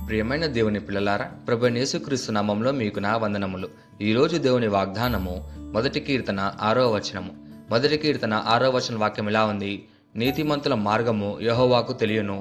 ప్రియమైన దేవుని పిల్లలారా, ప్రభు యేసుక్రీస్తు నామంలో మీకు నా వందనములు. ఈరోజు దేవుని వాగ్దానము మొదటి కీర్తన 6వ వచనము. మొదటి కీర్తన 6వ వచన వాక్యం ఇలా ఉంది: నీతిమంతుల మార్గము యెహోవాకు తెలియను,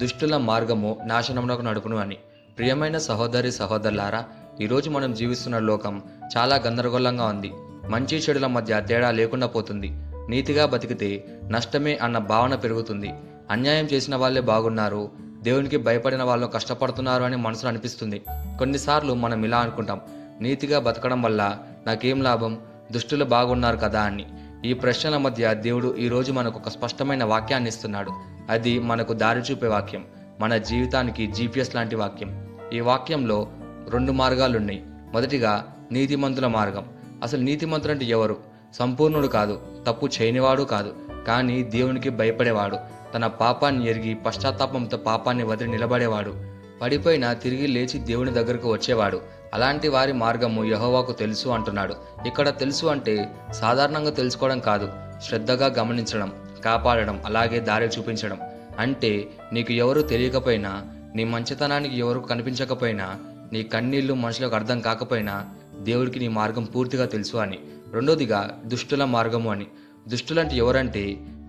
దుష్టుల మార్గము నాశనమునకు నడుపును అని. ప్రియమైన సహోదరి సహోదరులారా, ఈరోజు మనం జీవిస్తున్న లోకం చాలా గందరగోళంగా ఉంది. మంచి చెడుల మధ్య తేడా లేకుండా పోతుంది. నీతిగా బతికితే నష్టమే అన్న భావన పెరుగుతుంది. అన్యాయం చేసిన వాళ్ళే బాగున్నారు, దేవునికి భయపడిన వాళ్ళు కష్టపడుతున్నారు అని మనసులో అనిపిస్తుంది. కొన్నిసార్లు మనం ఇలా అనుకుంటాం: నీతిగా బతకడం వల్ల నాకేం లాభం, దుష్టులు బాగున్నారు కదా అని. ఈ ప్రశ్నల మధ్య దేవుడు ఈరోజు మనకు ఒక స్పష్టమైన వాక్యాన్ని ఇస్తున్నాడు. అది మనకు దారి చూపే వాక్యం, మన జీవితానికి జీపీఎస్ లాంటి వాక్యం. ఈ వాక్యంలో 2 మార్గాలున్నాయి. మొదటిగా నీతిమంతుల మార్గం. అసలు నీతిమంతుడు అంటే ఎవరు? సంపూర్ణుడు కాదు, తప్పు చేయనివాడు కాదు, కానీ దేవునికి భయపడేవాడు, తన పాపాన్ని ఎరిగి పశ్చాత్తాపంతో పాపాన్ని వదిలి నిలబడేవాడు, పడిపోయినా తిరిగి లేచి దేవుని దగ్గరకు వచ్చేవాడు. అలాంటి వారి మార్గము యెహోవాకు తెలుసు అంటున్నాడు. ఇక్కడ తెలుసు అంటే సాధారణంగా తెలుసుకోవడం కాదు, శ్రద్ధగా గమనించడం, కాపాడడం, అలాగే దారి చూపించడం. అంటే నీకు ఎవరు తెలియకపోయినా, నీ మంచితనానికి ఎవరు కనిపించకపోయినా, నీ కన్నీళ్లు మనుషులకు అర్థం కాకపోయినా దేవుడికి నీ మార్గం పూర్తిగా తెలుసు అని. రెండోదిగా దుష్టుల మార్గము అని. దుష్టులంటే ఎవరంటే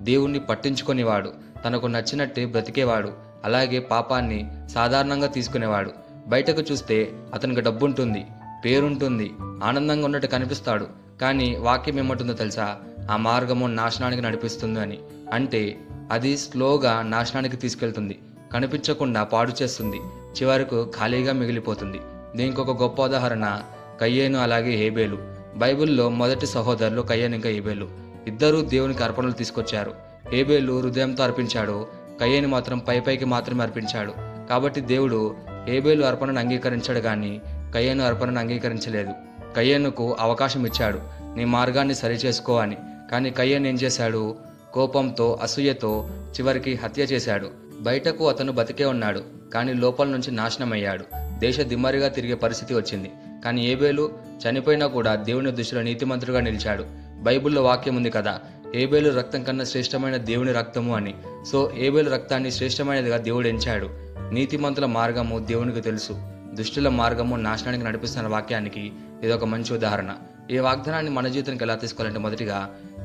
దేవుణ్ణి పట్టించుకునేవాడు, తనకు నచ్చినట్టే బ్రతికేవాడు, అలాగే పాపాన్ని సాధారణంగా తీసుకునేవాడు. బయటకు చూస్తే అతనికి డబ్బుంటుంది, పేరుంటుంది, ఆనందంగా ఉన్నట్టు కనిపిస్తాడు. కానీ వాక్యం ఏమంటుందో తెలుసా? ఆ మార్గము నాశనానికి నడిపిస్తుంది అని. అంటే అది స్లోగా నాశనానికి తీసుకెళ్తుంది, కనిపించకుండా పాడు చేస్తుంది, చివరకు ఖాళీగా మిగిలిపోతుంది. దీనికి ఒక గొప్ప ఉదాహరణ కయ్యేను అలాగే హేబేలు. బైబిల్లో మొదటి సహోదరులు కయ్యేను ఇంకా హేబేలు. ఇద్దరూ దేవునికి అర్పణలు తీసుకొచ్చారు. హేబేలు హృదయంతో అర్పించాడు, కయ్యేను మాత్రం పైకి మాత్రమే అర్పించాడు. కాబట్టి దేవుడు హేబేలు అర్పణను అంగీకరించాడు, కానీ కయ్యేను అర్పణను అంగీకరించలేదు. కయ్యేనుకు అవకాశం ఇచ్చాడు, నీ మార్గాన్ని సరిచేసుకో అని. కానీ కయ్యేను ఏం చేశాడు? కోపంతో, అసూయతో చివరికి హత్య చేశాడు. బయటకు అతను బతికే ఉన్నాడు, కానీ లోపల నుంచి నాశనమయ్యాడు. దేశ దిమ్మరిగా తిరిగే పరిస్థితి వచ్చింది. కానీ హేబేలు చనిపోయినా కూడా దేవుని దృష్టిలో నీతిమంతుడుగా నిలిచాడు. బైబిల్లో వాక్యం ఉంది కదా, హేబేలు రక్తం కన్నా శ్రేష్టమైన దేవుని రక్తము అని. సో హేబేలు రక్తాన్ని శ్రేష్టమైనదిగా దేవుడు ఎంచాడు. నీతిమంతుల మార్గము దేవునికి తెలుసు, దుష్టుల మార్గము నాశనానికి నడిపిస్తున్న వాక్యానికి ఇది ఒక మంచి ఉదాహరణ. ఈ వాగ్దానాన్ని మన జీవితానికి ఎలా తీసుకోవాలంటే, మొదటిగా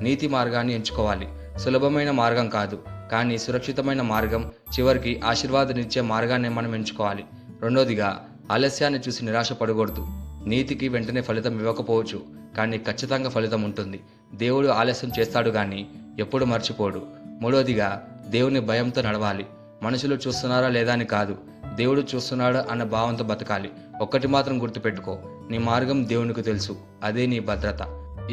నీతి మార్గాన్ని ఎంచుకోవాలి. సులభమైన మార్గం కాదు, కానీ సురక్షితమైన మార్గం, చివరికి ఆశీర్వాదనిచ్చే మార్గాన్ని మనం ఎంచుకోవాలి. రెండోదిగా ఆలస్యాన్ని చూసి నిరాశ పడకూడదు. నీతికి వెంటనే ఫలితం ఇవ్వకపోవచ్చు, కానీ ఖచ్చితంగా ఫలితం ఉంటుంది. దేవుడు ఆలస్యం చేస్తాడు, కానీ ఎప్పుడు మర్చిపోడు. మూడోదిగా దేవుని భయంతో నడవాలి. మనుషులు చూస్తున్నారా లేదా అని కాదు, దేవుడు చూస్తున్నాడు అన్న భావంతో బతకాలి. ఒక్కటి మాత్రం గుర్తుపెట్టుకో, నీ మార్గం దేవునికి తెలుసు, అదే నీ భద్రత.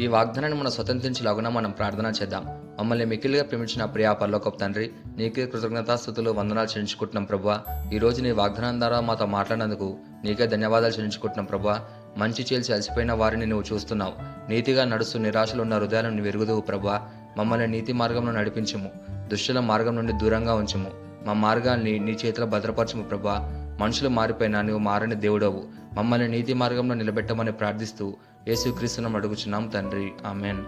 ఈ వాగ్దానాన్ని మనం స్వతంత్రించలాగున మనం ప్రార్థన చేద్దాం. మమ్మల్ని మిక్కిలిగా ప్రేమించిన ప్రియా పరలోకపు తండ్రి, నీకే కృతజ్ఞతాస్తుతులు, వందనాలు చెల్లించుకుంటున్నాం ప్రభువా. ఈరోజు నీ వాగ్దానం ద్వారా మాతో మాట్లాడినందుకు నీకే ధన్యవాదాలు చెల్లించుకుంటున్నాం ప్రభువా. మంచి చేల్చి అలసిపోయిన వారిని నువ్వు చూస్తున్నావు. నీతిగా నడుస్తూ నిరాశలు ఉన్న హృదయాలను వెరుగుదువు ప్రభువా. మమ్మల్ని నీతి మార్గంలో నడిపించుము, దుష్టుల మార్గం నుండి దూరంగా ఉంచుము. మా మార్గాల్ని నీ చేతిలో భద్రపరచుము ప్రభువా. మనుషులు మారిపోయినా నువ్వు మారని దేవుడవు. మమ్మల్ని నీతి మార్గంలో నిలబెట్టమని ప్రార్థిస్తూ యేసుక్రీస్తును అడుగుచున్నాం తండ్రి, ఆమెన్.